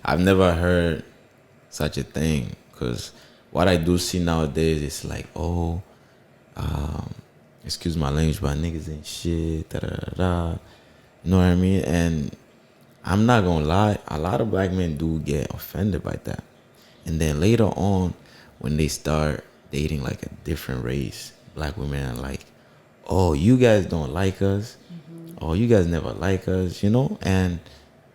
I've never heard such a thing, because what I do see nowadays is like, oh, um, excuse my language, but niggas ain't shit, da da da da. You know what I mean? And I'm not gonna lie, a lot of black men do get offended by that. And then later on, when they start dating like a different race, black women are like, oh, you guys don't like us. Oh, you guys never like us, you know? And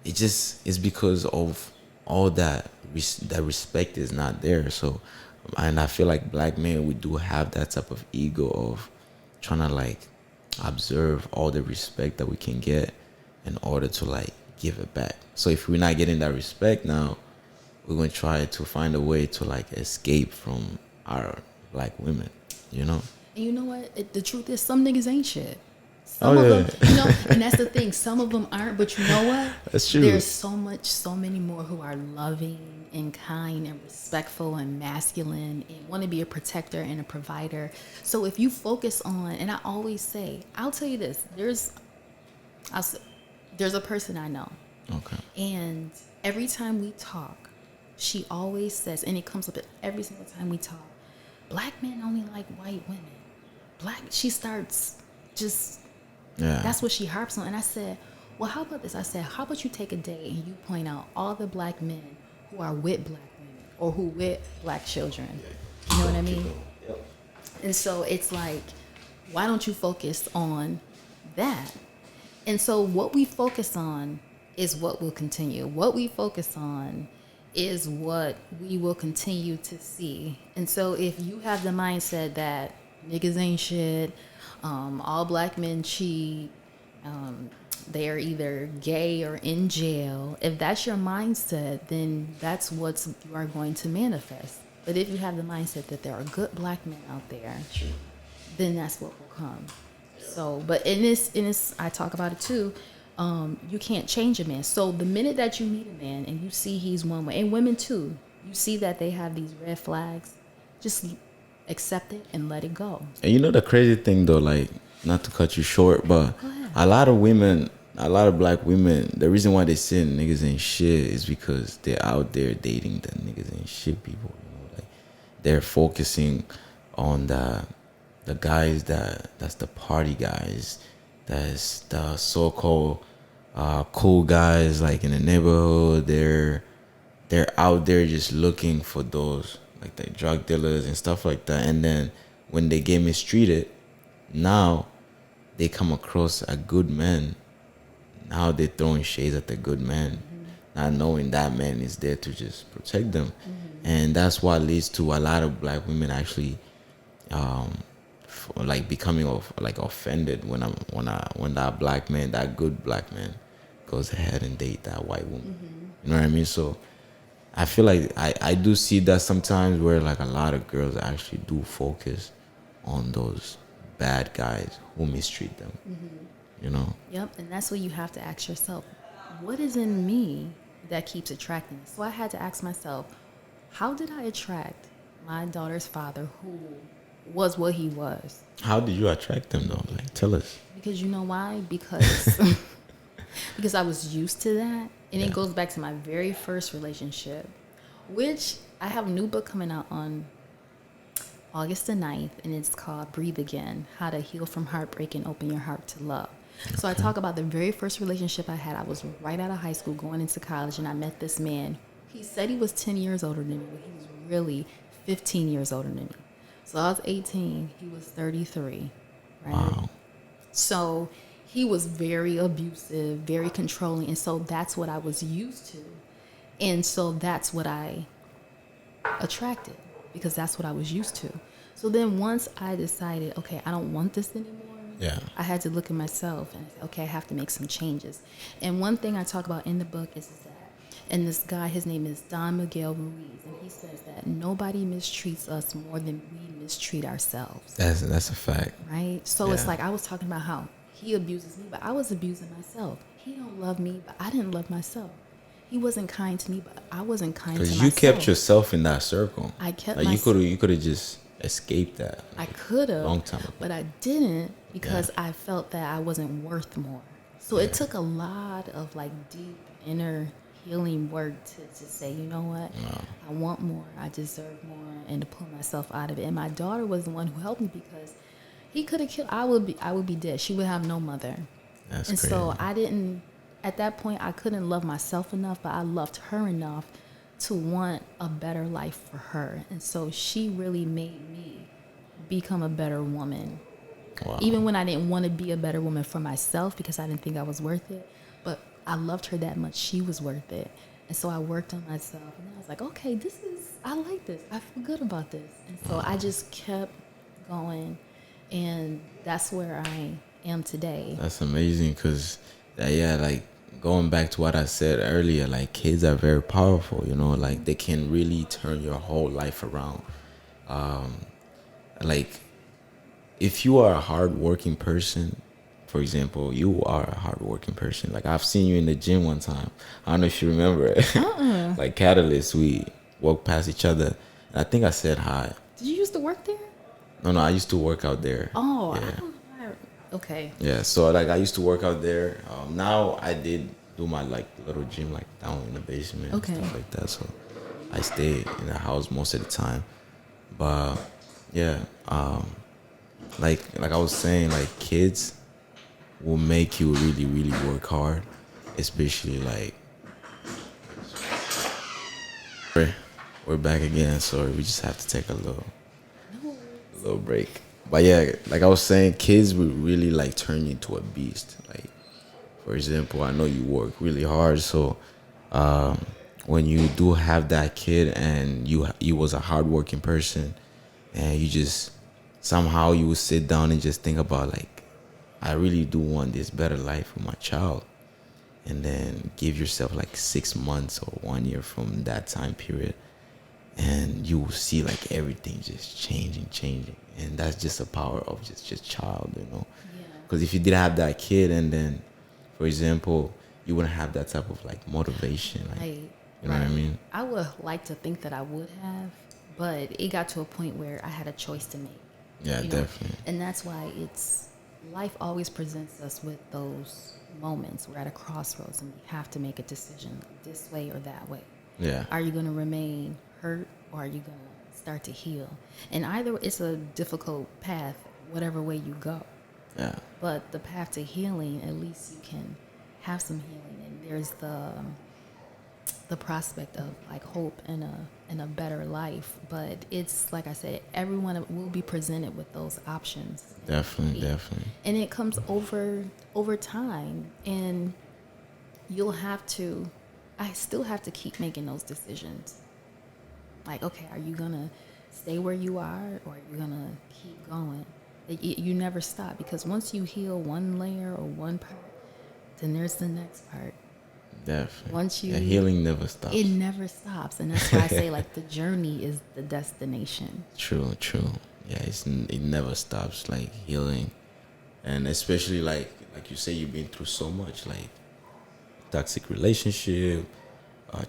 it's because of all that, that respect is not there. So, and I feel like black men, we do have that type of ego of trying to like observe all the respect that we can get in order to like give it back. So if we're not getting that respect now, we're gonna try to find a way to like escape from our black women, you know? And you know what? The truth is, some niggas ain't shit. Oh Some of yeah, them, and that's the thing. Some of them aren't, but you know what? that's true. There's so many more who are loving and kind and respectful and masculine and want to be a protector and a provider. So if you focus on, and I always say, I'll tell you this: there's a person I know, Okay. and every time we talk, she always says, and it comes up every single time we talk, black men only like white women. She starts just, Yeah. that's what she harps on. And I said, well, how about this? I said, how about you take a day and you point out all the black men who are with black women or who with black children. You know what I mean? And so it's like, why don't you focus on that? And so what we focus on is what will continue. What we focus on is what we will continue to see. And so if you have the mindset that niggas ain't shit, all black men cheat, they are either gay or in jail, if that's your mindset, then that's what you are going to manifest. But if you have the mindset that there are good black men out there, then that's what will come. So, but in this, I talk about it too. You can't change a man. So the minute that you meet a man and you see he's one way, and women too, you see that they have these red flags, just accept it and let it go. And you know the crazy thing though, like, not to cut you short, but a lot of women, a lot of black women, the reason why they say niggas ain't shit is because they're out there dating the niggas ain't shit people. You know, like they're focusing on the guys that's the party guys, that's the so-called cool guys like in the neighborhood. They're out there just looking for those like the drug dealers and stuff like that. And then when they get mistreated, now they come across a good man. Now they're throwing shades at the good man, not knowing that man is there to just protect them. And that's what leads to a lot of black women actually like becoming like offended when that black man, that good black man, goes ahead and date that white woman. You know what I mean? So I feel like I do see that sometimes where like a lot of girls actually do focus on those bad guys who mistreat them. You know? Yep, and that's what you have to ask yourself. What is in me that keeps attracting this? So I had to ask myself, how did I attract my daughter's father who was what he was? How did you attract them though? Like, tell us. Because you know why? Because because I was used to that. And it goes back to my very first relationship, which I have a new book coming out on August the 9th, and it's called Breathe Again, How to Heal from Heartbreak and Open Your Heart to Love. So I talk about the very first relationship I had. I was right out of high school going into college, and I met this man. He said he was 10 years older than me, but he was really 15 years older than me. So I was 18, he was 33, right? Wow. So he was very abusive, very controlling, and so that's what I was used to. And so that's what I attracted, because that's what I was used to. So then once I decided, okay, I don't want this anymore, I had to look at myself and say, okay, I have to make some changes. And one thing I talk about in the book is that, and this guy, his name is Don Miguel Ruiz, and he says that nobody mistreats us more than we mistreat ourselves. That's a fact. Right? So it's like I was talking about how he abuses me, but I was abusing myself. He don't love me, but I didn't love myself. He wasn't kind to me, but I wasn't kind to myself. Because you kept yourself in that circle. I kept like myself. You could have just escaped that. I could have, long time ago. but I didn't, because I felt that I wasn't worth more. So it took a lot of like deep inner healing work to say, you know what, I want more, I deserve more, and to pull myself out of it. And my daughter was the one who helped me, because he could have killed. I would be dead. She would have no mother. That's and crazy. so I didn't. At that point, I couldn't love myself enough, but I loved her enough to want a better life for her. And so she really made me become a better woman. Wow. Even when I didn't want to be a better woman for myself, because I didn't think I was worth it, but I loved her that much. She was worth it. And so I worked on myself, and I was like, okay, I like this. I feel good about this. And so I just kept going, and that's where I am today. That's amazing, because, like, going back to what I said earlier, like, kids are very powerful, you know, like, they can really turn your whole life around. Like, if you are a hardworking person, for example, you are a hardworking person. Like, I've seen you in the gym one time. I don't know if you remember it. Like, Catalyst, we walked past each other, and I think I said hi. Did you used to work there? No, I used to work out there. Oh, yeah. Okay. Yeah, so, like, I used to work out there. Now I did do my, like, little gym, like, down in the basement Okay. and stuff like that. So I stay in the house most of the time. But yeah, like I was saying, like, kids will make you really, really work hard, especially, like, we're back again. Sorry, we just have to take a little break. But yeah, like I was saying, kids will really, like, turn you into a beast. Like, for example, I know you work really hard, so when you do have that kid and you was a hardworking person, and you just somehow you will sit down and just think about, like, I really do want this better life for my child, and then give yourself like 6 months or 1 year from that time period, and you will see, like, everything just changing, and that's just the power of just child, you know. Because if you didn't have that kid, and then, for example, you wouldn't have that type of, like, motivation, like, Right. you know what I mean? I would like to think that I would have, but it got to a point where I had a choice to make. Yeah, you know? definitely. And that's why life always presents us with those moments. We're at a crossroads, and we have to make a decision, this way or that way. Yeah. Are you going to remain hurt, or are you going to start to heal? And either it's a difficult path, whatever way you go. Yeah. But the path to healing, at least you can have some healing, and there's the prospect of, like, hope and a better life. But it's like I said, everyone will be presented with those options. Definitely. And it comes over time, and I still have to keep making those decisions. Like, okay, are you gonna stay where you are, or are you gonna keep going? You never stop, because once you heal one layer or one part, then there's the next part. Definitely. Once you healing never stops. It never stops, and that's why I say, like, the journey is the destination. True. Yeah, it never stops, like, healing, and especially like you say, you've been through so much, like, toxic relationship,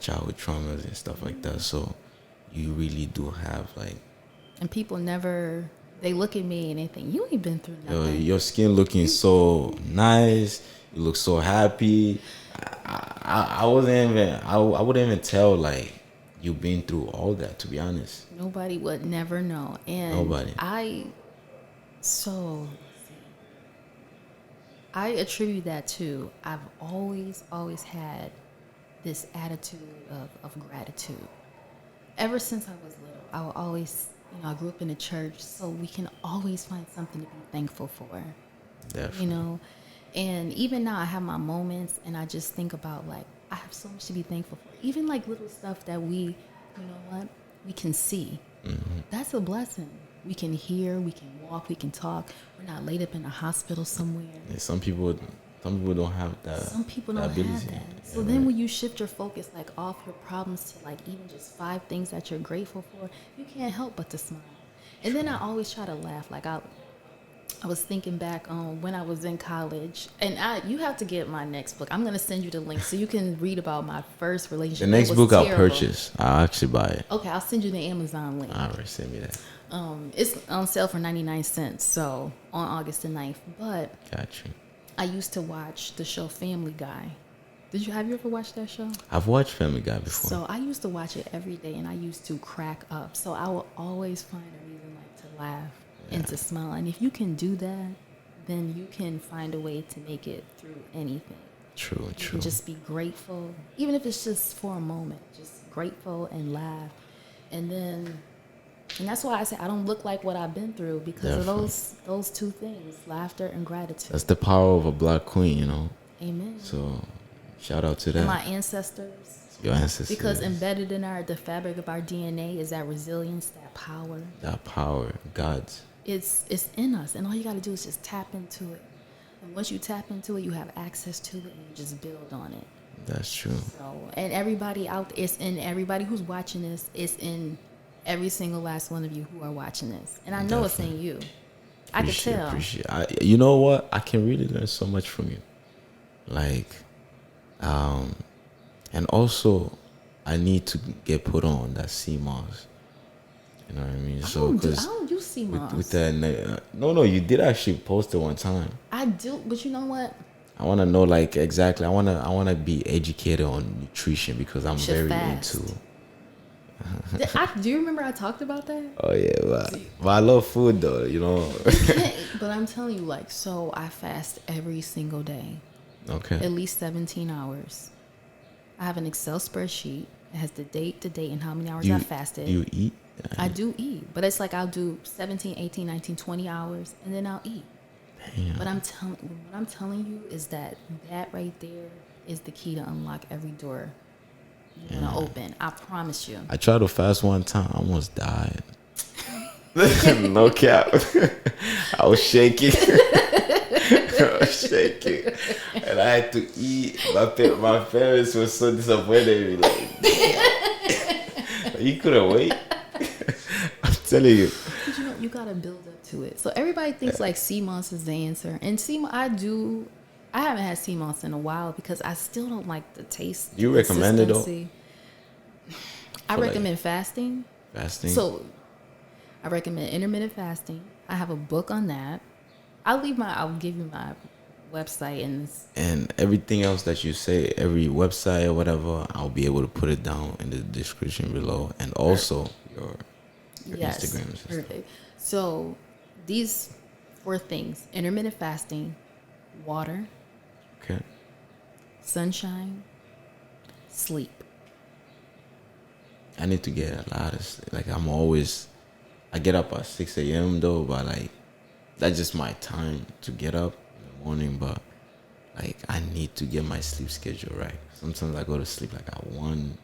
childhood traumas and stuff like that. So you really do have, like, And people they look at me and they think, you ain't been through nothing. your skin looking so nice. You look so happy. I wouldn't even tell, like, you've been through all that, to be honest. Nobody would never know. And Nobody. I attribute that to, I've always had this attitude of gratitude. Ever since I was little, I will always, I grew up in a church, so we can always find something to be thankful for. Definitely. And even now I have my moments, and I just think about, like, I have so much to be thankful for. Even, like, little stuff that we can see. Mm-hmm. That's a blessing. We can hear, we can walk, we can talk. We're not laid up in a hospital somewhere. Yeah, some people don't have that. Some people don't have that. So then when you shift your focus, like, off your problems to, like, even just 5 things that you're grateful for, you can't help but to smile. And then I always try to laugh. Like, I was thinking back on when I was in college, and you have to get my next book. I'm going to send you the link so you can read about my first relationship. The next book I'll purchase. I'll actually buy it. Okay, I'll send you the Amazon link. All right, send me that. It's on sale for 99 cents, so on August the 9th. But Got you. I used to watch the show Family Guy. Have you ever watched that show? I've watched Family Guy before. So I used to watch it every day, and I used to crack up. So I will always find a reason like to laugh and to smile. And if you can do that, then you can find a way to make it through anything. True. You can just be grateful, even if it's just for a moment. Just grateful and laugh, and that's why I say I don't look like what I've been through because of those two things: laughter and gratitude. That's the power of a Black queen, you know. Amen. So, shout out to that. And my ancestors. Your ancestors. Because embedded in the fabric of our DNA is that resilience, that power. That power, God's. It's in us, and all you got to do is just tap into it. And once you tap into it, you have access to it, and you just build on it. That's true. So, and everybody out, it's in everybody who's watching this. It's in every single last one of you who are watching this, and I know it's in you. I can tell. You know what? I can really learn so much from you. Like, and also, I need to get put on that CMOS. You know what I mean? I don't use CMOS. With that, no, you did actually post it one time. I do, but you know what? I want to know like exactly. I want to be educated on nutrition because I'm very fast. into. Do you remember I talked about that? Oh yeah, but I love food though. You know. But I'm telling you, like, so I fast every single day. Okay. At least 17 hours. I have an Excel spreadsheet. It has the date, and how many hours I fasted. You eat? I do eat, but it's like I'll do 17, 18, 19, 20 hours, and then I'll eat. Damn. But what I'm telling you is that right there is the key to unlock every door you're gonna open. I promise you. I tried to fast one time. I almost died. No cap. I was shaking. And I had to eat. My parents were so disappointed. Like, you couldn't wait. I'm telling you. Because you gotta build up to it. So everybody thinks like CMOS is the answer, and CMOS I haven't had CMOS in a while because I still don't like the taste. You recommend it though? I recommend fasting. Fasting. So I recommend intermittent fasting. I have a book on that. I'll give you my website and everything else that you say, every website or whatever, I'll be able to put it down in the description below, and also your Instagram. Perfect. So these 4 things: intermittent fasting, water, okay, sunshine, sleep. I need to get a lot of sleep. Like I get up at 6 a.m. though, but like that's just my time to get up in the morning. But like I need to get my sleep schedule right. Sometimes I go to sleep like at 1.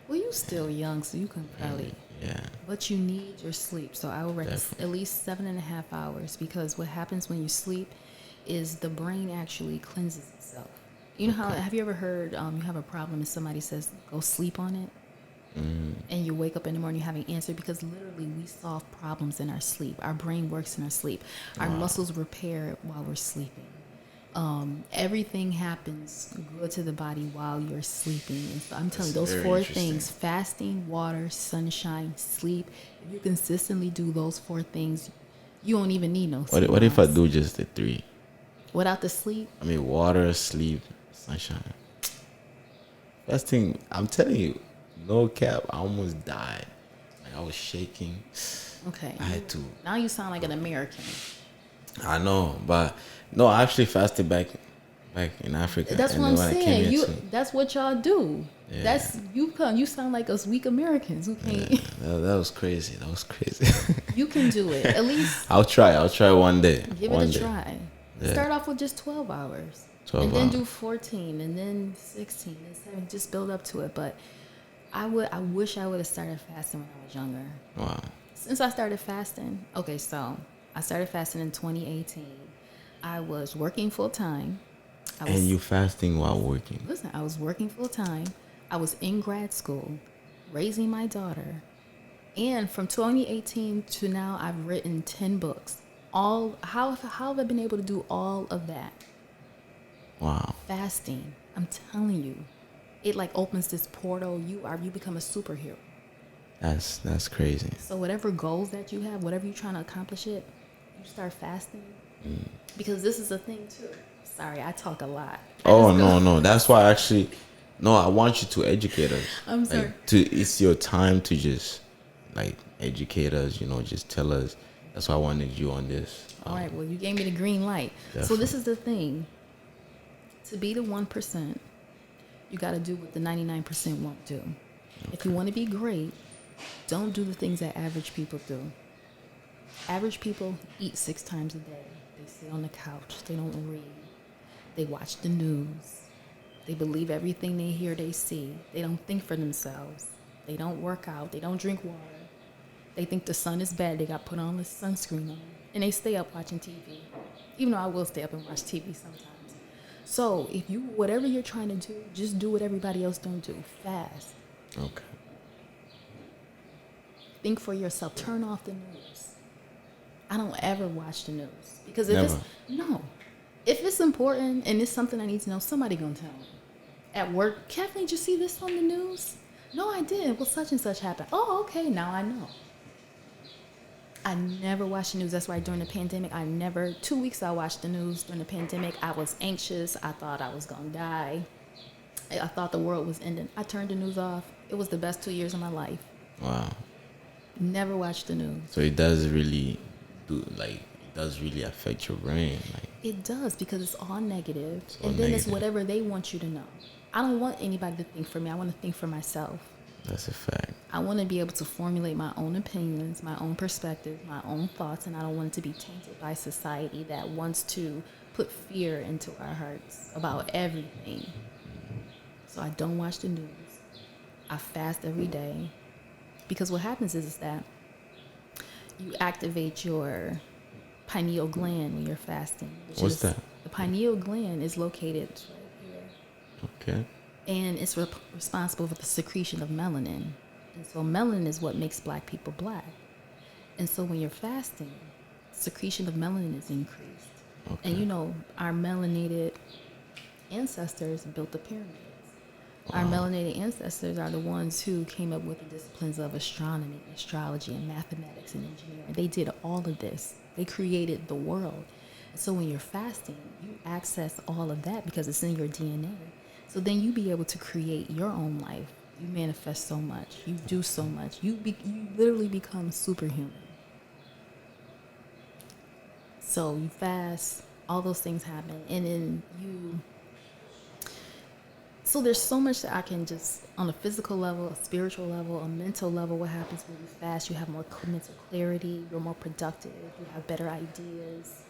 Well, you're still young, so you can probably. Yeah. But you need your sleep, so I would recommend at least 7.5 hours, because what happens when you sleep is the brain actually cleanses itself. You know how? Have you ever heard you have a problem and somebody says go sleep on it? And you wake up in the morning having an answer, because literally we solve problems in our sleep. Our brain works in our sleep. Our muscles repair while we're sleeping. Everything happens good to the body while you're sleeping. And so I'm telling you, those 4 things: fasting, water, sunshine, sleep. If you consistently do those 4 things, you don't even need no sleep. What if I do just the 3? Without the sleep? I mean, water, sleep, sunshine. Fasting, I'm telling you, no cap, I almost died. Like I was shaking. Okay. I had to. Now you sound like an American. I know, but no, I actually fasted back in Africa. That's what I'm saying. That's what y'all do. Yeah. That's you sound like us weak Americans who can't. Yeah, that was crazy. You can do it. At least I'll try one day. Give it a try. Yeah. Start off with just 12 hours. 12 and then do 14 and then 16 and 17. Just build up to it. But I wish I would have started fasting when I was younger. Wow. Since I started fasting, so I started fasting in 2018. I was working full time. And you fasting while working? Listen, I was working full time. I was in grad school, raising my daughter. And from 2018 to now, I've written 10 books. How have I been able to do all of that? Wow. Fasting. I'm telling you. It like opens this portal. You become a superhero. That's crazy. So whatever goals that you have, whatever you're trying to accomplish, you start fasting. Because this is a thing too. Sorry, I talk a lot. Oh no. That's why actually, no. I want you to educate us. I'm sorry. Like, it's your time to just like educate us. You know, just tell us. That's why I wanted you on this. All right, well, you gave me the green light. Definitely. So this is the thing. To be the 1%, you got to do what the 99% won't do. Okay. If you want to be great, don't do the things that average people do. Average people eat 6 times a day. They sit on the couch. They don't read. They watch the news. They believe everything they hear, they see. They don't think for themselves. They don't work out. They don't drink water. They think the sun is bad. They got put on the sunscreen on. And they stay up watching TV. Even though I will stay up and watch TV sometimes. So if you, whatever you're trying to do, just do what everybody else don't do. Fast. Okay. Think for yourself. Turn off the news. I don't ever watch the news. Because if it's important and it's something I need to know, somebody gonna tell me. At work, Kathleen, did you see this on the news? No, I didn't. Well, such and such happened. Oh, okay, now I know. I never watched the news. That's why during the pandemic, 2 weeks I watched the news. During the pandemic, I was anxious. I thought I was going to die. I thought the world was ending. I turned the news off. It was the best 2 years of my life. Wow. Never watched the news. So it does really affect your brain. Like, it does, because it's all negative. And then it's whatever they want you to know. I don't want anybody to think for me. I want to think for myself. That's a fact. I want to be able to formulate my own opinions, my own perspective, my own thoughts, and I don't want it to be tainted by society that wants to put fear into our hearts about everything. So I don't watch the news. I fast every day. Because what happens is that you activate your pineal gland when you're fasting. What's that? The pineal gland is located right here. Okay. And it's responsible for the secretion of melanin. And so melanin is what makes black people black. And so when you're fasting, secretion of melanin is increased. Okay. And you know, our melanated ancestors built the pyramids. Wow. Our melanated ancestors are the ones who came up with the disciplines of astronomy, astrology, and mathematics and engineering. They did all of this. They created the world. So when you're fasting, you access all of that because it's in your DNA. So then you be able to create your own life. You manifest so much. You do so much. You literally become superhuman. So you fast, all those things happen. And then so there's so much that I can just, on a physical level, a spiritual level, a mental level, what happens when you fast, you have more mental clarity, you're more productive, you have better ideas.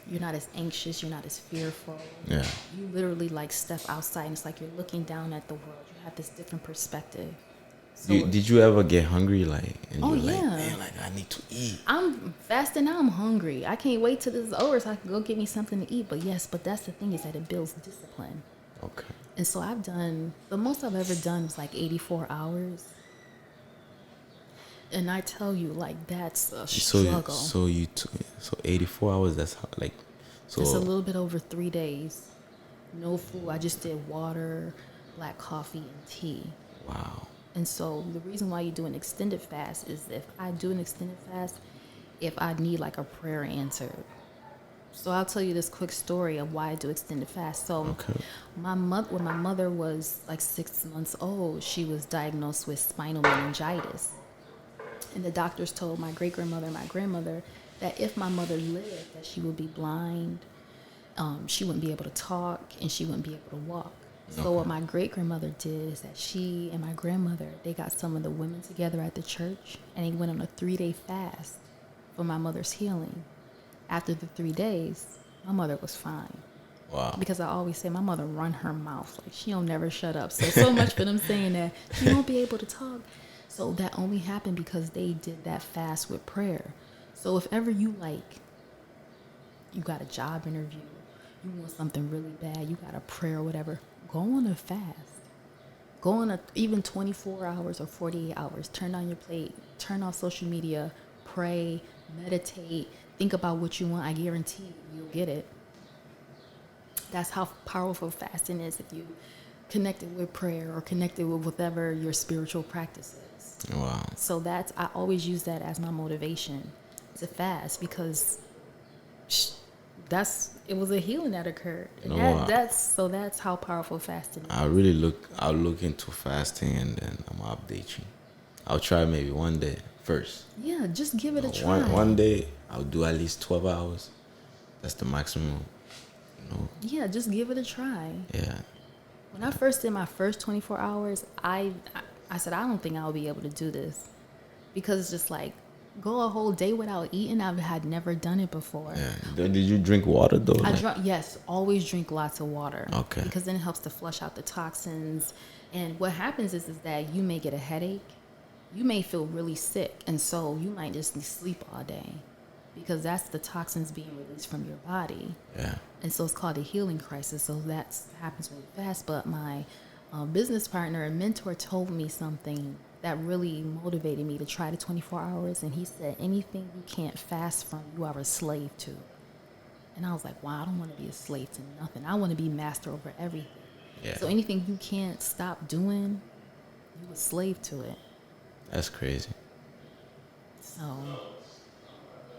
You're not as anxious. You're not as fearful. Yeah. You literally like step outside and it's like you're looking down at the world. You have this different perspective. So did you ever get hungry? Like, and oh, you're yeah. like, man, like, I need to eat. I'm fasting now. I'm hungry. I can't wait till this is over so I can go get me something to eat. But that's the thing is that it builds discipline. Okay. And so the most I've ever done was like 84 hours. And I tell you, like, that's a struggle. So 84 hours, that's how, like, so. It's a little bit over 3 days. No food. I just did water, black coffee, and tea. Wow. And so the reason why you do an extended fast is if I do an extended fast, if I need like a prayer answered. So I'll tell you this quick story of why I do extended fast. So okay. when my mother was like 6 months old, she was diagnosed with spinal meningitis. And the doctors told my great-grandmother and my grandmother that if my mother lived, that she would be blind, she wouldn't be able to talk, and she wouldn't be able to walk. So okay. What my great-grandmother did is that she and my grandmother, they got some of the women together at the church, and they went on a 3-day fast for my mother's healing. After the 3 days, my mother was fine. Wow. Because I always say my mother run her mouth. Like, she don't never shut up. So much for them saying that she won't be able to talk. So that only happened because they did that fast with prayer. So if ever you you got a job interview, you want something really bad, you got a prayer or whatever, go on a fast. Go on even 24 hours or 48 hours. Turn down your plate, turn off social media, pray, meditate, think about what you want. I guarantee you'll get it. That's how powerful fasting is if you connected with prayer or connected with whatever your spiritual practice is. Wow. So I always use that as my motivation to fast because it was a healing that occurred. And No, that's how powerful fasting is. I'll look into fasting and then I'm gonna update you. I'll try maybe one day first. Yeah, just give it a try. One day I'll do at least 12 hours. That's the maximum. Yeah, just give it a try. Yeah. When I first did my first 24 hours, I said, I don't think I'll be able to do this. Because it's just like, go a whole day without eating. I had never done it before. Yeah. Did you drink water though? Yes, always drink lots of water. Okay. Because then it helps to flush out the toxins. And what happens is that you may get a headache. You may feel really sick. And so you might just need sleep all day. Because that's the toxins being released from your body. Yeah. And so it's called a healing crisis. So that happens really fast. But my business partner and mentor told me something that really motivated me to try the 24 hours. And he said, anything you can't fast from, you are a slave to. And I was like, wow, I don't want to be a slave to nothing. I want to be master over everything. Yeah. So anything you can't stop doing, you a slave to it. That's crazy. So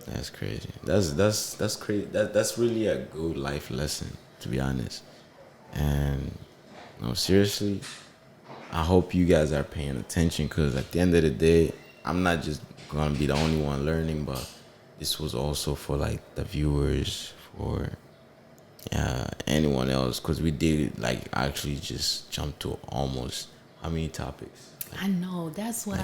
That's crazy. That's crazy. That's really a good life lesson, to be honest. And seriously, I hope you guys are paying attention, because at the end of the day, I'm not just gonna be the only one learning, but this was also for like the viewers, for anyone else, because we did like actually just jump to almost how many topics. I know that's what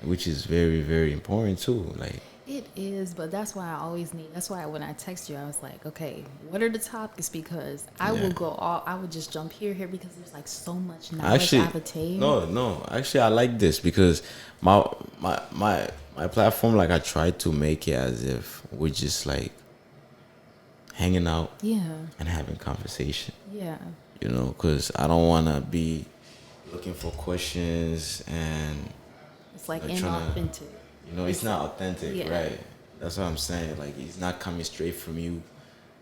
Which is very, very important too. Like, it is, but that's why I always need. That's why when I text you, I was like, okay, what are the topics? Because I would just jump here, because there's like so much knowledge I've attained. No. Actually, I like this because my platform, like I try to make it as if we're just like hanging out, and having conversation. Yeah. Because I don't want to be looking for questions and it's like inauthentic. It's not authentic, yeah. Right? That's what I'm saying. Like, it's not coming straight from you.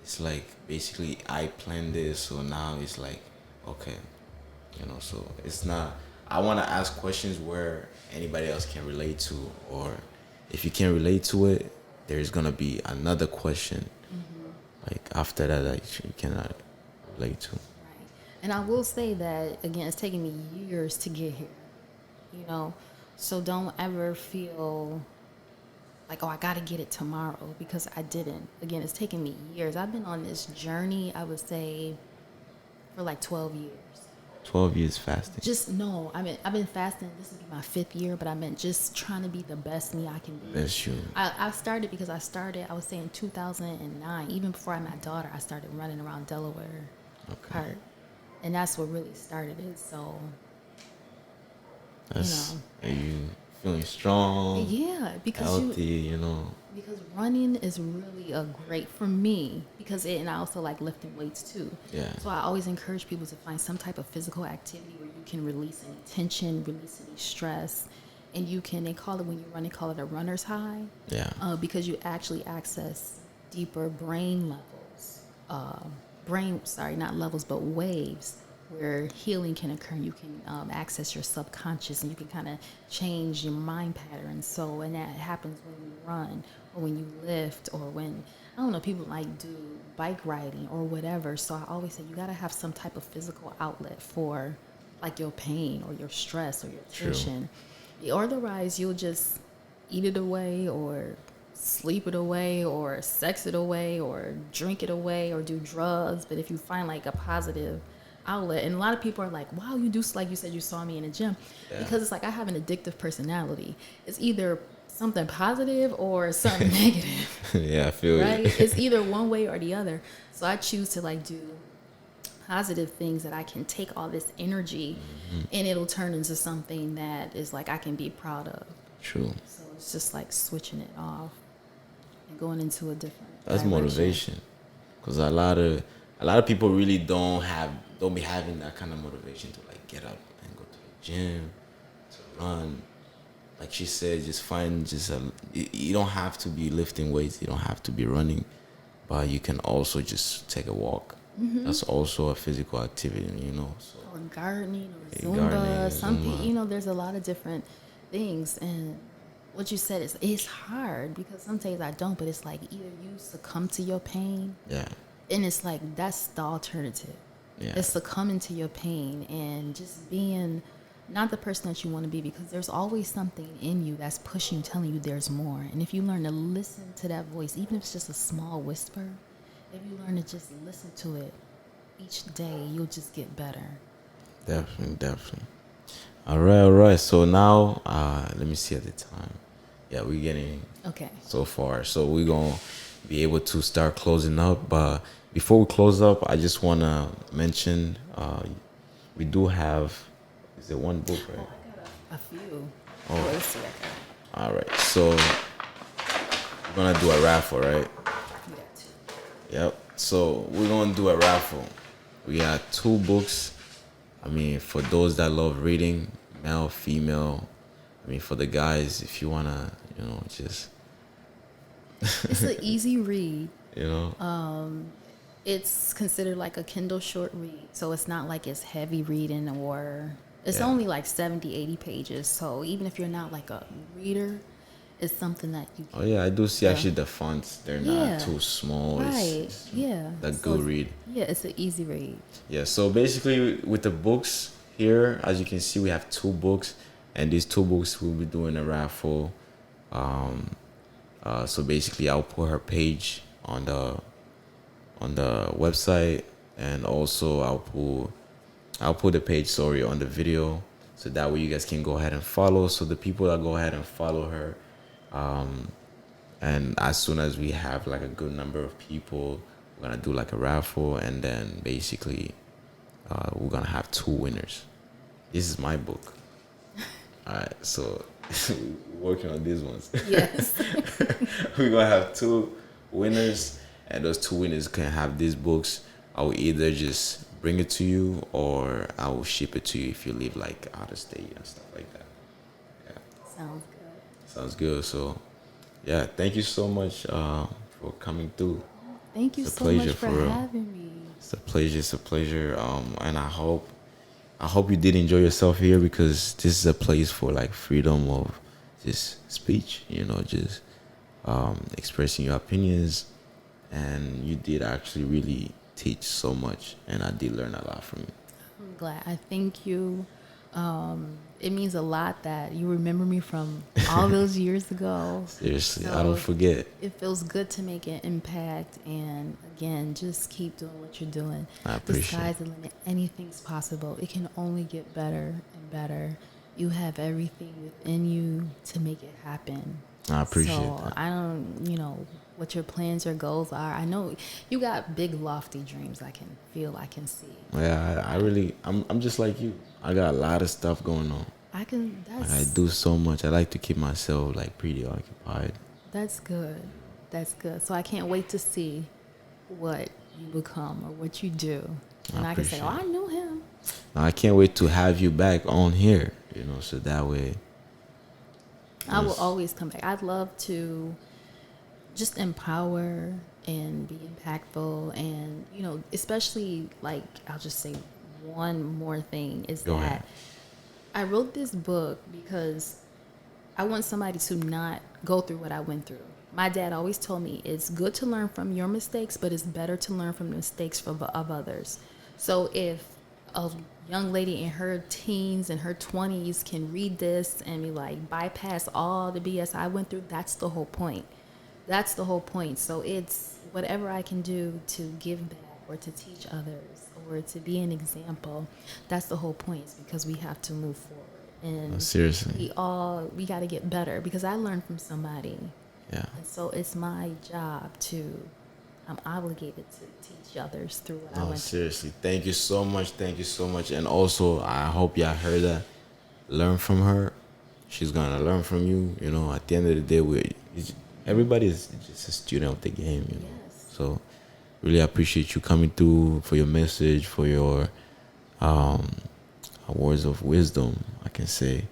It's like basically I planned this, so now it's like, okay, so it's not. I want to ask questions where anybody else can relate to, or if you can't relate to it, there's gonna be another question, like after that you cannot relate to. Right. And I will say that again, it's taken me years to get here. So don't ever feel like, oh, I got to get it tomorrow, because I didn't. Again, it's taken me years. I've been on this journey, I would say, for like 12 years. 12 years fasting? I've been fasting. This will be my 5th year, but I meant just trying to be the best me I can be. That's you. I started because I would say in 2009, even before I had my daughter, I started running around Delaware Park. And that's what really started it. So, Are you feeling strong? Yeah, because healthy, Because running is really a great for me, and I also like lifting weights too. Yeah. So I always encourage people to find some type of physical activity where you can release any tension, release any stress, and they call it, when you run, they call it a runner's high. Yeah. Because you actually access deeper brain levels, not levels, but waves, where healing can occur. You can access your subconscious, and you can kind of change your mind patterns. So, and that happens when you run, or when you lift, or when, I don't know, people like do bike riding or whatever. So I always say you got to have some type of physical outlet for like your pain or your stress or your tension. Or otherwise, you'll just eat it away, or sleep it away, or sex it away, or drink it away, or do drugs. But if you find like a positive outlet, and a lot of people are like, wow, you do, like you said, you saw me in the gym. Because it's like I have an addictive personality. It's either something positive or something negative. Yeah, I feel right? it. It's either one way or the other. So I choose to like do positive things that I can take all this energy, and it'll turn into something that is like I can be proud of. True. So it's just like switching it off and going into a different That's direction. motivation, because a lot of people really don't be having that kind of motivation to like get up and go to the gym, to run. Like she said, just find you don't have to be lifting weights, you don't have to be running, but you can also just take a walk. That's also a physical activity, So. Or gardening, or Zumba, something. There's a lot of different things. And what you said it's hard, because some days I don't, but it's like either you succumb to your pain, And it's like, that's the alternative. Yeah. It's succumbing to your pain and just being not the person that you want to be, because there's always something in you that's pushing you, telling you there's more. And if you learn to listen to that voice, even if it's just a small whisper, if you learn to just listen to it each day, you'll just get better. Definitely, definitely. All right, all right. So now, let me see at the time. Yeah, we're getting Okay. so far. So we're going to be able to start closing up. But before we close up, I just want to mention we do have, is it one book, right? A few. Oh. Let's see. All right. So we're going to do a raffle, right? Yep. So we're going to do a raffle. We got 2 books. I mean, for those that love reading, male, female. I mean, for the guys, if you want to, just... It's an easy read. It's considered like a Kindle short read. So it's not like it's heavy reading, or it's only like 70, 80 pages. So even if you're not like a reader, it's something that you can... Oh, yeah, I do see actually the fonts. They're not too small. Right. It's a good read. Yeah, it's an easy read. Yeah, so basically with the books here, as you can see, we have 2 books. And these 2 books, we'll be doing a raffle. So basically, I'll put her page on the website, and also I'll put the page, sorry, on the video, so that way you guys can go ahead and follow. So the people that go ahead and follow her, and as soon as we have like a good number of people, we're gonna do like a raffle, and then basically we're gonna have 2 winners. This is my book. All right, so working on these ones. Yes. We're gonna have 2 winners, and those 2 winners can have these books. I will either just bring it to you, or I will ship it to you if you live like out of state and stuff like that. Yeah. Sounds good. Sounds good. So, yeah, thank you so much for coming through. Thank you so much for having me. It's a pleasure. It's a pleasure. And I hope you did enjoy yourself here, because this is a place for like freedom of just speech, just expressing your opinions. And you did actually really teach so much, and I did learn a lot from you. I'm glad. I thank you. It means a lot that you remember me from all those years ago. Seriously, so I don't forget. It feels good to make an impact, and again, just keep doing what you're doing. I appreciate it. The sky's the limit. Anything's possible. It can only get better and better. You have everything within you to make it happen. I appreciate that. I don't, what your plans or goals are. I know you got big, lofty dreams. I can see. Yeah, I'm just like you. I got a lot of stuff going on. I do so much. I like to keep myself like pretty occupied. That's good. That's good. So I can't wait to see what you become or what you do. And I can say, I knew him. I can't wait to have you back on here, so that way. I will always come back. I'd love to just empower and be impactful, and especially, like, I'll just say one more thing is Go ahead. I wrote this book because I want somebody to not go through what I went through. My dad always told me it's good to learn from your mistakes, but it's better to learn from the mistakes of others. So if a young lady in her teens and her 20s can read this and be like, bypass all the BS I went through, that's the whole point. That's the whole point. So it's whatever I can do to give back or to teach others or to be an example. That's the whole point, because we have to move forward. And seriously, we got to get better, because I learned from somebody. Yeah. And so it's my job I'm obligated to teach others through what I went through. Seriously, thank you so much. Thank you so much. And also, I hope y'all heard that. Learn from her. She's going to learn from you. At the end of the day, everybody is just a student of the game, Yes. So, really appreciate you coming through, for your message, for your words of wisdom, I can say.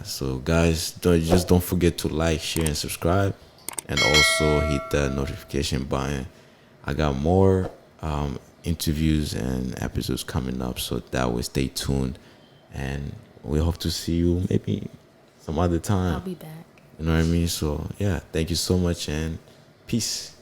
So guys, don't forget to like, share, and subscribe, and also hit that notification button. I got more interviews and episodes coming up, so that way stay tuned, and we hope to see you maybe some other time. I'll be back. You know what I mean? So yeah, thank you so much, and peace.